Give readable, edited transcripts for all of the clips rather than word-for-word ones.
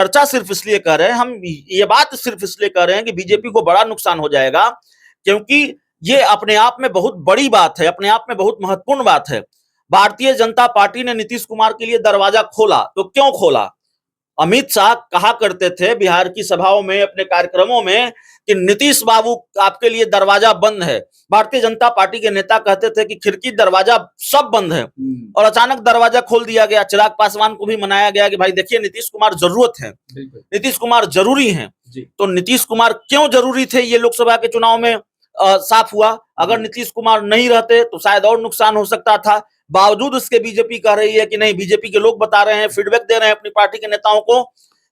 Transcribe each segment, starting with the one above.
चर्चा सिर्फ इसलिए कर रहे हैं, हम ये बात सिर्फ इसलिए कर रहे हैं कि बीजेपी को बड़ा नुकसान हो जाएगा, क्योंकि ये अपने आप में बहुत बड़ी बात है, अपने आप में बहुत महत्वपूर्ण बात है। भारतीय जनता पार्टी ने नीतीश कुमार के लिए दरवाजा खोला, तो क्यों खोला? अमित शाह कहा करते थे बिहार की सभाओं में, अपने कार्यक्रमों में, कि नीतीश बाबू आपके लिए दरवाजा बंद है। भारतीय जनता पार्टी के नेता कहते थे कि खिड़की दरवाजा सब बंद है, और अचानक दरवाजा खोल दिया गया। चिराग पासवान को भी मनाया गया कि भाई देखिए नीतीश कुमार जरूरत है, नीतीश कुमार जरूरी है। तो नीतीश कुमार क्यों जरूरी थे ये लोकसभा के चुनाव में साफ हुआ। अगर नीतीश कुमार नहीं रहते तो शायद और नुकसान हो सकता था। बावजूद उसके बीजेपी कह रही है कि नहीं, बीजेपी के लोग बता रहे हैं, फीडबैक दे रहे हैं अपनी पार्टी के नेताओं को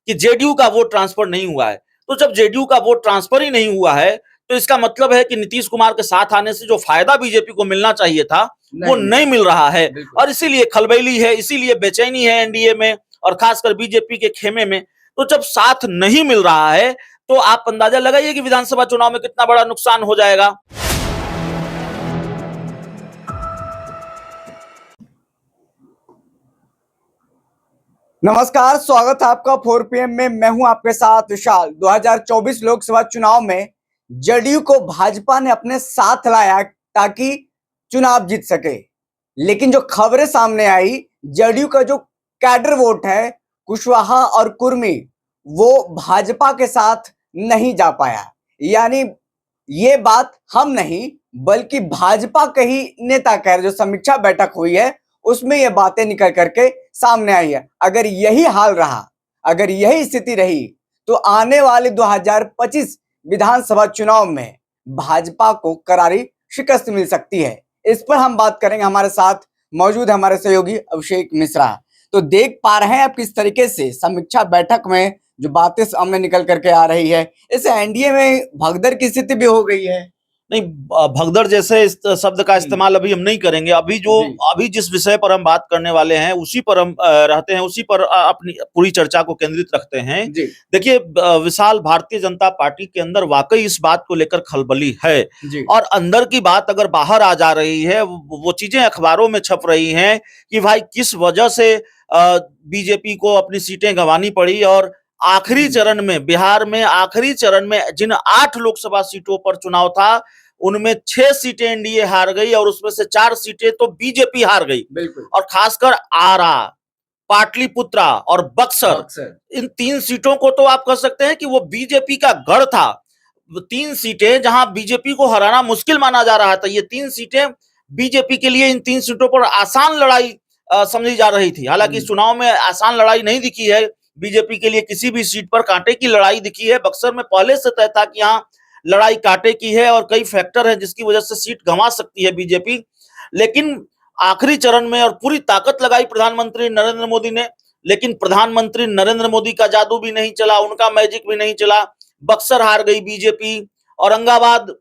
कि जेडीयू का वोट ट्रांसफर नहीं हुआ है। तो जब जेडीयू का वोट ट्रांसफर ही नहीं हुआ है तो इसका मतलब है कि नीतीश कुमार के साथ आने से जो फायदा बीजेपी को मिलना चाहिए था वो नहीं मिल रहा है, और इसीलिए खलबली है, इसीलिए बेचैनी है एनडीए में और खासकर बीजेपी के खेमे में। तो जब साथ नहीं मिल रहा है तो आप अंदाजा लगाइए कि विधानसभा चुनाव में कितना बड़ा नुकसान हो जाएगा। नमस्कार, स्वागत है आपका 4 PM में। मैं हूं आपके साथ विशाल। 2024 लोकसभा चुनाव में जदयू को भाजपा ने अपने साथ लाया ताकि चुनाव जीत सके, लेकिन जो खबरें सामने आई, जदयू का जो कैडर वोट है, कुशवाहा और कुर्मी, वो भाजपा के साथ नहीं जा पाया। यानी ये बात हम नहीं बल्कि भाजपा के ही नेता कह रहे। जो समीक्षा बैठक हुई है उसमें ये बातें निकल करके सामने आई है। अगर यही हाल रहा, अगर यही स्थिति रही, तो आने वाले 2025 विधानसभा चुनाव में भाजपा को करारी शिकस्त मिल सकती है। इस पर हम बात करेंगे। हमारे साथ मौजूद है हमारे सहयोगी अभिषेक मिश्रा। तो देख पा रहे हैं आप किस तरीके से समीक्षा बैठक में जो बातें सामने निकल करके आ रही है, इससे एनडीए में भगदड़ की स्थिति भी हो गई है। नहीं, भगदड़ जैसे इस शब्द का इस्तेमाल अभी हम नहीं करेंगे। अभी जिस विषय पर हम बात करने वाले हैं उसी पर हम रहते हैं, उसी पर अपनी पूरी चर्चा को केंद्रित रखते हैं। देखिए विशाल, भारतीय जनता पार्टी के अंदर वाकई इस बात को लेकर खलबली है, और अंदर की बात अगर बाहर आ जा रही है, वो चीजें अखबारों में छप रही हैं कि भाई किस वजह से बीजेपी को अपनी सीटें गंवानी पड़ी, और आखिरी चरण में, बिहार में आखिरी चरण में जिन 8 लोकसभा सीटों पर चुनाव था उनमें 6 सीटें एनडीए हार गई, और उसमें से 4 सीटें तो बीजेपी हार गई। और खासकर आरा, पाटलिपुत्रा और बक्सर, इन 3 सीटों को तो आप कह सकते हैं कि वो बीजेपी का गढ़ था। 3 सीटें जहां बीजेपी को हराना मुश्किल माना जा रहा था, ये 3 सीटें बीजेपी के लिए, इन 3 सीटों पर आसान लड़ाई समझी जा रही थी। हालांकि इस चुनाव में आसान लड़ाई नहीं दिखी है बीजेपी के लिए, किसी भी सीट पर कांटे की लड़ाई दिखी है। बक्सर में पहले से तय था कि यहाँ लड़ाई कांटे की है, और कई फैक्टर हैं जिसकी वजह से सीट गंवा सकती है बीजेपी। लेकिन आखिरी चरण में और पूरी ताकत लगाई प्रधानमंत्री नरेंद्र मोदी ने, लेकिन प्रधानमंत्री नरेंद्र मोदी का जादू भी नहीं चला, उनका मैजिक भी नहीं चला। बक्सर हार गई बीजेपी, औरंगाबाद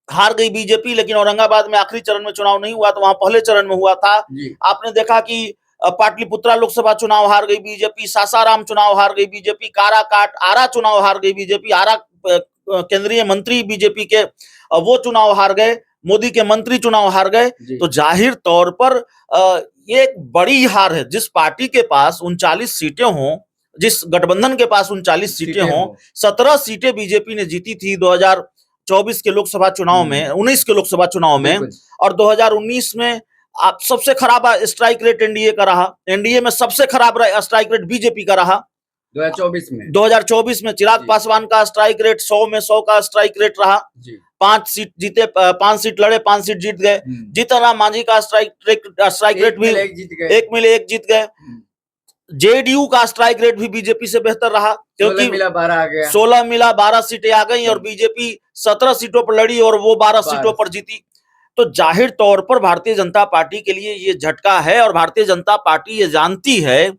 हार गई बीजेपी, लेकिन औरंगाबाद में आखिरी चरण में चुनाव नहीं हुआ, तो वहां पहले चरण में हुआ था। आपने देखा कि पाटलिपुत्रा लोकसभा चुनाव हार गई बीजेपी, सासाराम चुनाव हार गई बीजेपी, काराकाट आरा चुनाव हार गई बीजेपी, आरा केंद्रीय मंत्री बीजेपी के वो चुनाव हार गए, मोदी के मंत्री चुनाव हार गए। तो जाहिर तौर पर ये एक बड़ी हार है। जिस पार्टी के पास 39 सीटें हों, जिस गठबंधन के पास 39 सीटें हों, 17 सीटें बीजेपी ने जीती थी 2024 के लोकसभा चुनाव में, 19 के लोकसभा चुनाव में, और 2019 में आप सबसे खराब स्ट्राइक रेट एनडीए का रहा। एनडीए में सबसे खराब स्ट्राइक रेट बीजेपी का रहा 2024 में चिराग पासवान का स्ट्राइक रेट 100 में 100 का स्ट्राइक रेट रहा। 5 सीट जीते, 5 सीट लड़े, 5 सीट जीत गए। जीतन राम मांझी का स्ट्राइक रेट भी 1 मिले 1 जीत गए। जेडीयू का स्ट्राइक रेट भी बीजेपी से बेहतर रहा, क्योंकि 16 मिला 12 सीटें आ गई, और बीजेपी 17 सीटों पर लड़ी और वो 12 सीटों पर जीती। तो जाहिर तौर पर भारतीय जनता पार्टी के लिए ये झटका है, और भारतीय जनता पार्टी ये जानती है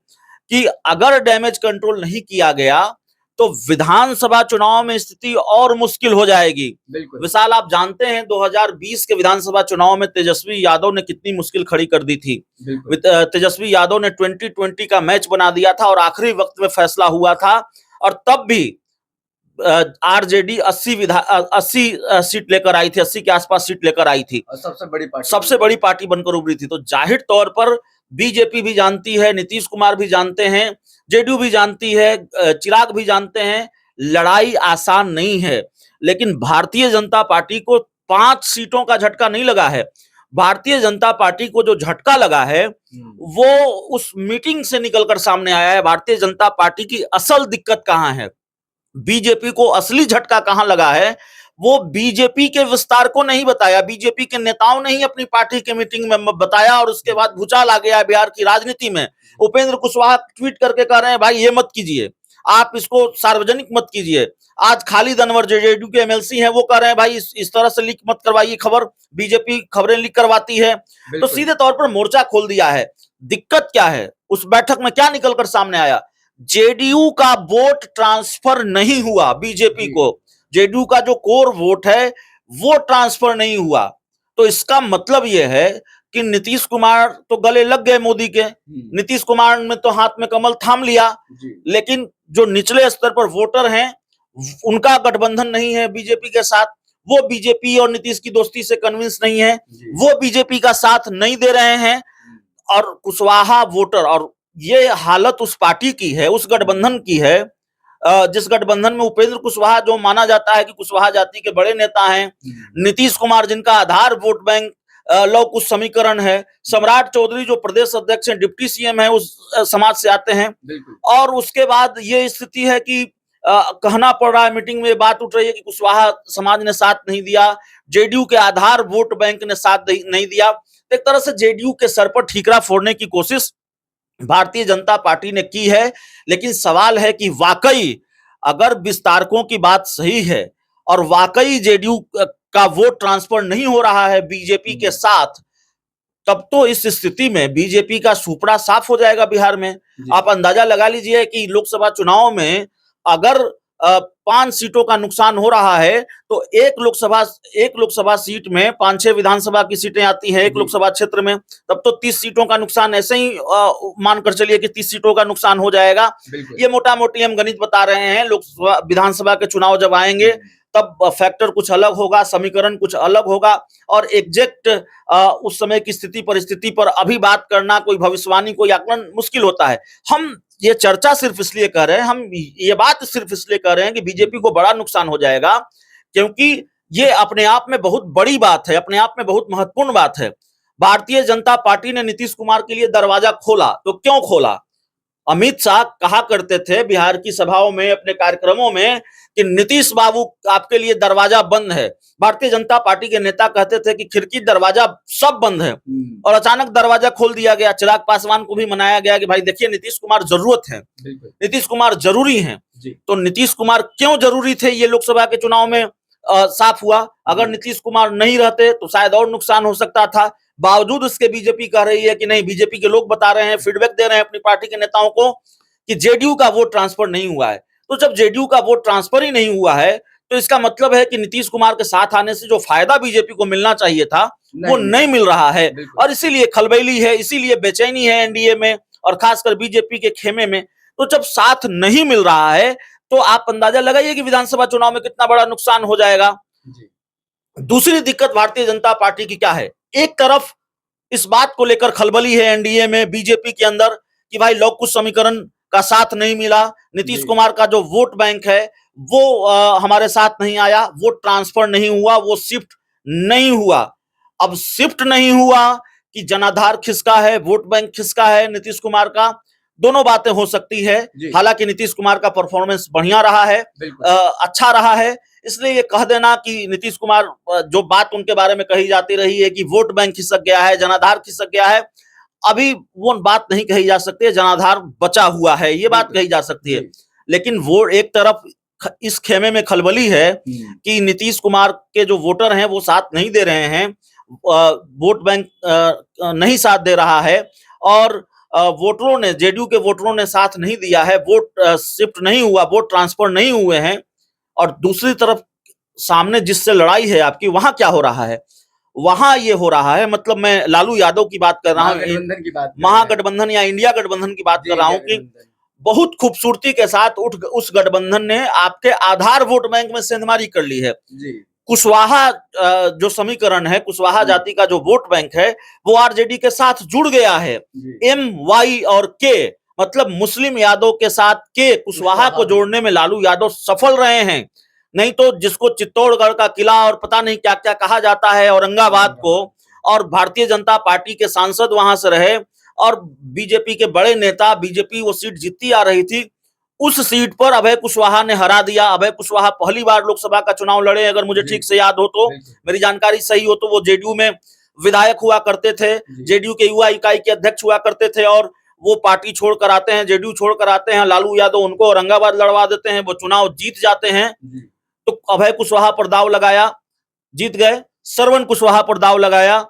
कि अगर डैमेज कंट्रोल नहीं किया गया तो विधानसभा चुनाव में स्थिति और मुश्किल हो जाएगी। विशाल, आप जानते हैं 2020 के विधानसभा चुनाव में तेजस्वी यादव ने कितनी मुश्किल खड़ी कर दी थी। तेजस्वी यादव ने 2020 का मैच बना दिया था, और आखिरी वक्त में फैसला हुआ था, और तब भी आरजेडी 80 सीट लेकर आई थी, 80 के आसपास सीट लेकर आई थी, सबसे बड़ी पार्टी बनकर उभरी थी। तो जाहिर तौर पर बीजेपी भी जानती है, नीतीश कुमार भी जानते हैं, जेडीयू भी जानती है, चिराग भी जानते हैं, लड़ाई आसान नहीं है। लेकिन भारतीय जनता पार्टी को 5 सीटों का झटका नहीं लगा है। भारतीय जनता पार्टी को जो झटका लगा है वो उस मीटिंग से निकलकर सामने आया है। भारतीय जनता पार्टी की असल दिक्कत कहां है, बीजेपी को असली झटका कहां लगा है, वो बीजेपी के विस्तार को नहीं बताया, बीजेपी के नेताओं ने ही अपनी पार्टी के मीटिंग में बताया और उसके बाद भूचाल आ गया बिहार की राजनीति में। उपेंद्र कुशवाहा ट्वीट करके कह रहे हैं भाई ये मत कीजिए, आप इसको सार्वजनिक मत कीजिए। आज खालिद अनवर जेडीयू के एमएलसी हैं, वो कह रहे हैं भाई इस तरह से लीक मत करवाइए खबर, बीजेपी खबरें लीक करवाती है। तो सीधे तौर पर मोर्चा खोल दिया है। दिक्कत क्या है, उस बैठक में क्या निकलकर सामने आया, जेडीयू का वोट ट्रांसफर नहीं हुआ बीजेपी को, जेडीयू का जो कोर वोट है वो ट्रांसफर नहीं हुआ। तो इसका मतलब यह है कि नीतीश कुमार तो गले लग गए मोदी के, नीतीश कुमार ने तो हाथ में कमल थाम लिया, लेकिन जो निचले स्तर पर वोटर हैं उनका गठबंधन नहीं है बीजेपी के साथ, वो बीजेपी और नीतीश की दोस्ती से कन्विंस नहीं है, वो बीजेपी का साथ नहीं दे रहे हैं। और कुशवाहा वोटर, और ये हालत उस पार्टी की है, उस गठबंधन की है जिस गठबंधन में उपेंद्र कुशवाहा, जो माना जाता है कि कुशवाहा जाति के बड़े नेता हैं, नीतीश कुमार जिनका आधार वोट बैंक लव कुश समीकरण है, सम्राट चौधरी जो प्रदेश अध्यक्ष हैं, डिप्टी सीएम है, उस समाज से आते हैं, और उसके बाद ये स्थिति है कि कहना पड़ रहा है, मीटिंग में बात उठ रही है कि कुशवाहा समाज ने साथ नहीं दिया, जेडीयू के आधार वोट बैंक ने साथ नहीं दिया। एक तरह से जेडीयू के सर पर ठीकरा फोड़ने की कोशिश भारतीय जनता पार्टी ने की है। लेकिन सवाल है कि वाकई अगर विस्तारकों की बात सही है और वाकई जेडीयू का वोट ट्रांसफर नहीं हो रहा है बीजेपी के साथ, तब तो इस स्थिति में बीजेपी का सुपड़ा साफ हो जाएगा बिहार में। आप अंदाजा लगा लीजिए कि लोकसभा चुनाव में अगर 5 सीटों का नुकसान हो रहा है तो एक लोकसभा सीट में 5-6 विधानसभा की सीटें आती हैं एक लोकसभा क्षेत्र में, तब तो 30 सीटों का नुकसान ऐसे ही मानकर चलिए कि 30 सीटों का नुकसान हो जाएगा। ये मोटा मोटी हम गणित बता रहे हैं। लोकसभा विधानसभा के चुनाव जब आएंगे तब फैक्टर कुछ अलग होगा, समीकरण कुछ अलग होगा, और एग्जैक्ट उस समय की स्थिति परिस्थिति पर अभी बात करना, कोई भविष्यवाणी, कोई आकलन मुश्किल होता है। हम ये चर्चा सिर्फ इसलिए कर रहे हैं, हम ये बात सिर्फ इसलिए कर रहे हैं कि बीजेपी को बड़ा नुकसान हो जाएगा, क्योंकि ये अपने आप में बहुत बड़ी बात है, अपने आप में बहुत महत्वपूर्ण बात है। भारतीय जनता पार्टी ने नीतीश कुमार के लिए दरवाजा खोला, तो क्यों खोला? अमित शाह कहा करते थे बिहार की सभाओं में, अपने कार्यक्रमों में, कि नीतीश बाबू आपके लिए दरवाजा बंद है। भारतीय जनता पार्टी के नेता कहते थे कि खिड़की दरवाजा सब बंद है, और अचानक दरवाजा खोल दिया गया। चिराग पासवान को भी मनाया गया कि भाई देखिए नीतीश कुमार जरूरत है, नीतीश कुमार जरूरी है। तो नीतीश कुमार क्यों जरूरी थे ये लोकसभा के चुनाव में साफ हुआ। अगर नीतीश कुमार नहीं रहते तो शायद और नुकसान हो सकता था। बावजूद उसके बीजेपी कह रही है कि नहीं, बीजेपी के लोग बता रहे हैं, फीडबैक दे रहे हैं अपनी पार्टी के नेताओं को कि जेडीयू का वोट ट्रांसफर नहीं हुआ है। तो जब जेडीयू का वोट ट्रांसफर ही नहीं हुआ है तो इसका मतलब है कि नीतीश कुमार के साथ आने से जो फायदा बीजेपी को मिलना चाहिए था वो नहीं मिल रहा है, और इसीलिए खलबैली है, इसीलिए बेचैनी है एनडीए में और खासकर बीजेपी के खेमे में। तो जब साथ नहीं मिल रहा है तो आप अंदाजा लगाइए कि विधानसभा चुनाव में कितना बड़ा नुकसान हो जाएगा। दूसरी दिक्कत भारतीय जनता पार्टी की क्या है, एक तरफ इस बात को लेकर खलबली है एनडीए में, बीजेपी के अंदर, कि भाई लव कुश समीकरण का साथ नहीं मिला, नीतीश कुमार का जो वोट बैंक है वो हमारे साथ नहीं आया, वोट ट्रांसफर नहीं हुआ, वो शिफ्ट नहीं हुआ। अब शिफ्ट नहीं हुआ कि जनाधार खिसका है, वोट बैंक खिसका है नीतीश कुमार का, दोनों बातें हो सकती है। हालांकि नीतीश कुमार का परफॉर्मेंस बढ़िया रहा है, अच्छा रहा है, इसलिए ये कह देना कि नीतीश कुमार, जो बात उनके बारे में कही जाती रही है कि वोट बैंक खिसक गया है, जनाधार खिसक गया है, अभी वो बात नहीं कही जा सकती है। जनाधार बचा हुआ है, ये बात कही जा सकती है। लेकिन वो एक तरफ इस खेमे में खलबली है कि नीतीश कुमार के जो वोटर हैं वो साथ नहीं दे रहे हैं, वोट बैंक नहीं साथ दे रहा है, और वोटरों ने, जेडीयू के वोटरों ने साथ नहीं दिया है, वोट शिफ्ट नहीं हुआ, वोट ट्रांसफर नहीं हुए हैं। और दूसरी तरफ सामने जिससे लड़ाई है आपकी, वहां क्या हो रहा है, वहां ये हो रहा है, मतलब मैं लालू यादव की बात कर रहा हूँ, महागठबंधन या इंडिया गठबंधन की बात कर रहा हूँ, कि बहुत खूबसूरती के साथ उस गठबंधन ने आपके आधार वोट बैंक में सेंधमारी कर ली है। कुशवाहा जो समीकरण है, कुशवाहा जाति का जो वोट बैंक है वो आरजेडी के साथ जुड़ गया है। एम, वाई और के मतलब मुस्लिम यादव के साथ के कुशवाहा को जोड़ने में लालू यादव सफल रहे हैं। नहीं तो जिसको चित्तौड़गढ़ का किला और पता नहीं क्या क्या कहा जाता है, औरंगाबाद को, और भारतीय जनता पार्टी के सांसद वहां से रहे और बीजेपी के बड़े नेता, बीजेपी वो सीट जीतती आ रही थी, उस सीट पर अभय कुशवाहा ने हरा दिया। अभय कुशवाहा पहली बार लोकसभा का चुनाव लड़े, अगर मुझे ठीक से याद हो तो, मेरी जानकारी सही हो तो। वो जेडीयू में विधायक हुआ करते थे, जेडीयू के युवा इकाई के अध्यक्ष हुआ करते थे, और वो पार्टी छोड़कर आते हैं, जेडीयू छोड़कर आते हैं। लालू यादव उनको औरंगाबाद लड़वा देते हैं, वो चुनाव जीत जाते हैं। तो अभय कुशवाहा पर दाव लगाया, जीत गए। श्रवण कुशवाहा पर दाव लगाया,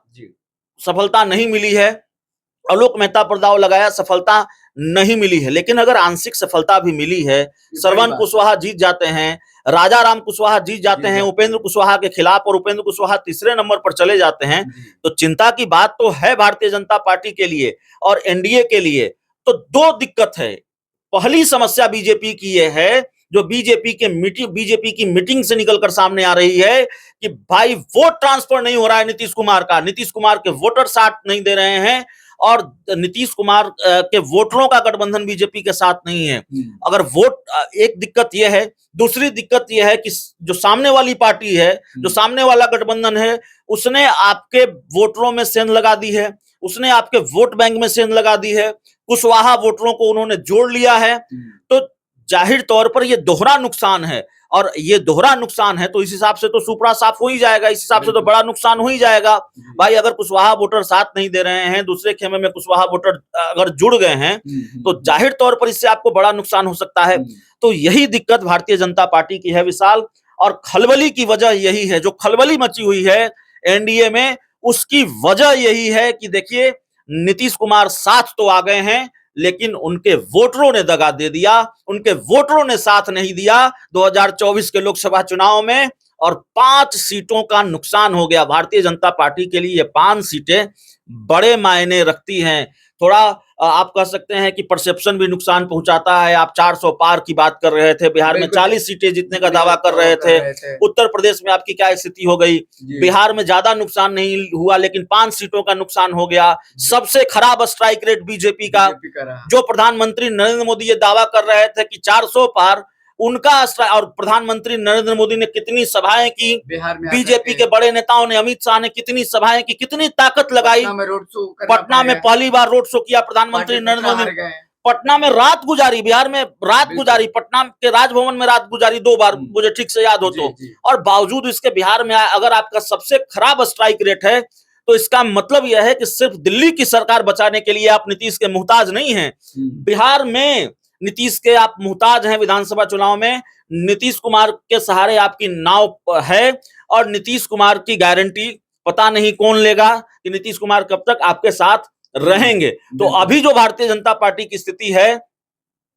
सफलता नहीं मिली है। आलोक मेहता पर दाव लगाया, सफलता नहीं मिली है। लेकिन अगर आंशिक सफलता भी मिली है, श्रवण कुशवाहा जीत जाते हैं, राजा राम कुशवाहा जीत जाते हैं उपेंद्र कुशवाहा के खिलाफ, और उपेंद्र कुशवाहा तीसरे नंबर पर चले जाते हैं, तो चिंता की बात तो है भारतीय जनता पार्टी के लिए और एनडीए के लिए। तो दो दिक्कत है। पहली समस्या बीजेपी की यह है, जो बीजेपी की मीटिंग से निकलकर सामने आ रही है, कि भाई वोट ट्रांसफर नहीं हो रहा है नीतीश कुमार का। नीतीश कुमार के वोटर साथ नहीं दे रहे हैं, और नीतीश कुमार के वोटरों का गठबंधन बीजेपी के साथ नहीं है। अगर वोट, एक दिक्कत यह है। दूसरी दिक्कत यह है कि जो सामने वाली पार्टी है, जो सामने वाला गठबंधन है, उसने आपके वोटरों में सेंध लगा दी है, उसने आपके वोट बैंक में सेंध लगा दी है, कुशवाहा वोटरों को उन्होंने जोड़ लिया है। तो जाहिर तौर पर यह दोहरा नुकसान है, और ये दोहरा नुकसान है तो इस हिसाब से तो सुपड़ा साफ हो ही जाएगा, इस हिसाब से तो बड़ा नुकसान हो ही जाएगा। भाई अगर कुशवाहा वोटर साथ नहीं दे रहे हैं, दूसरे खेमे में कुशवाहा वोटर अगर जुड़ गए हैं, तो जाहिर तौर पर इससे आपको बड़ा नुकसान हो सकता है। तो यही दिक्कत भारतीय जनता पार्टी की है विशाल, और खलबली की वजह यही है। जो खलबली मची हुई है एनडीए में, उसकी वजह यही है कि देखिए, नीतीश कुमार साथ तो आ गए हैं, लेकिन उनके वोटरों ने दगा दे दिया, उनके वोटरों ने साथ नहीं दिया 2024 के लोकसभा चुनाव में, और 5 सीटों का नुकसान हो गया भारतीय जनता पार्टी के लिए। ये 5 सीटें बड़े मायने रखती हैं। थोड़ा आप कह सकते हैं कि परसेप्शन भी नुकसान पहुंचाता है। आप 400 पार की बात कर रहे थे, बिहार में 40 सीटें जीतने का दावा कर रहे थे। उत्तर प्रदेश में आपकी क्या स्थिति हो गई? बिहार में ज्यादा नुकसान नहीं हुआ, लेकिन 5 सीटों का नुकसान हो गया। सबसे खराब स्ट्राइक रेट बीजेपी का, जो प्रधानमंत्री नरेंद्र मोदी ये दावा कर रहे थे कि 400 पार उनका, और प्रधानमंत्री नरेंद्र मोदी ने कितनी सभाएं की, बीजेपी के बड़े नेताओं ने, अमित शाह ने कितनी सभाएं की, कितनी ताकत लगाई। पटना में पहली बार रोड शो किया प्रधानमंत्री नरेंद्र मोदी, पटना में रात गुजारी, बिहार में रात गुजारी, पटना के राजभवन में रात गुजारी 2 बार, मुझे ठीक से याद हो तो। और बावजूद इसके बिहार में अगर आपका सबसे खराब स्ट्राइक रेट है, तो इसका मतलब यह है कि सिर्फ दिल्ली की सरकार बचाने के लिए आप नीतीश के मुहताज नहीं हैं। बिहार में नीतीश के आप मुहताज हैं। विधानसभा चुनाव में नीतीश कुमार के सहारे आपकी नाव है, और नीतीश कुमार की गारंटी पता नहीं कौन लेगा कि नीतीश कुमार कब तक आपके साथ रहेंगे। तो अभी जो भारतीय जनता पार्टी की स्थिति है,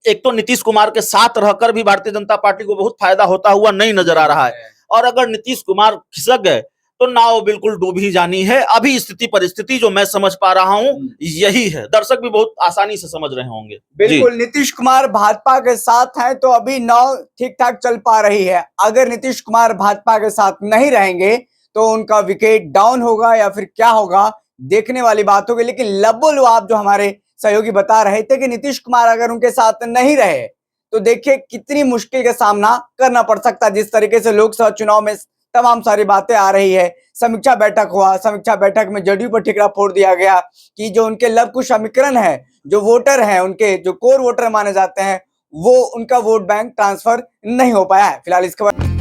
एक तो नीतीश कुमार के साथ रहकर भी भारतीय जनता पार्टी को बहुत फायदा होता हुआ नहीं नजर आ रहा है, और अगर नीतीश कुमार खिसक गए तो नाव बिल्कुल डूब ही जानी है। अभी स्थिति परिस्थिति जो मैं समझ पा रहा हूं यही है। दर्शक भी बहुत आसानी से समझ रहे होंगे। बिल्कुल, नीतीश कुमार भाजपा के साथ हैं तो अभी नाव ठीक ठाक चल पा रही है। अगर नीतीश कुमार भाजपा के साथ नहीं रहेंगे तो उनका विकेट डाउन होगा या फिर क्या होगा, देखने वाली बात होगी। लेकिन लबोलुआब जो हमारे सहयोगी बता रहे थे कि नीतीश कुमार अगर उनके साथ नहीं रहे तो देखिए कितनी मुश्किल का सामना करना पड़ सकता है। जिस तरीके से लोकसभा चुनाव में तमाम सारी बातें आ रही है, समीक्षा बैठक हुआ, समीक्षा बैठक में जदयू पर ठिकरा फोड़ दिया गया कि जो उनके लव कुश समीकरण है, जो वोटर हैं, उनके जो कोर वोटर माने जाते हैं, वो उनका वोट बैंक ट्रांसफर नहीं हो पाया है। फिलहाल इसके बाद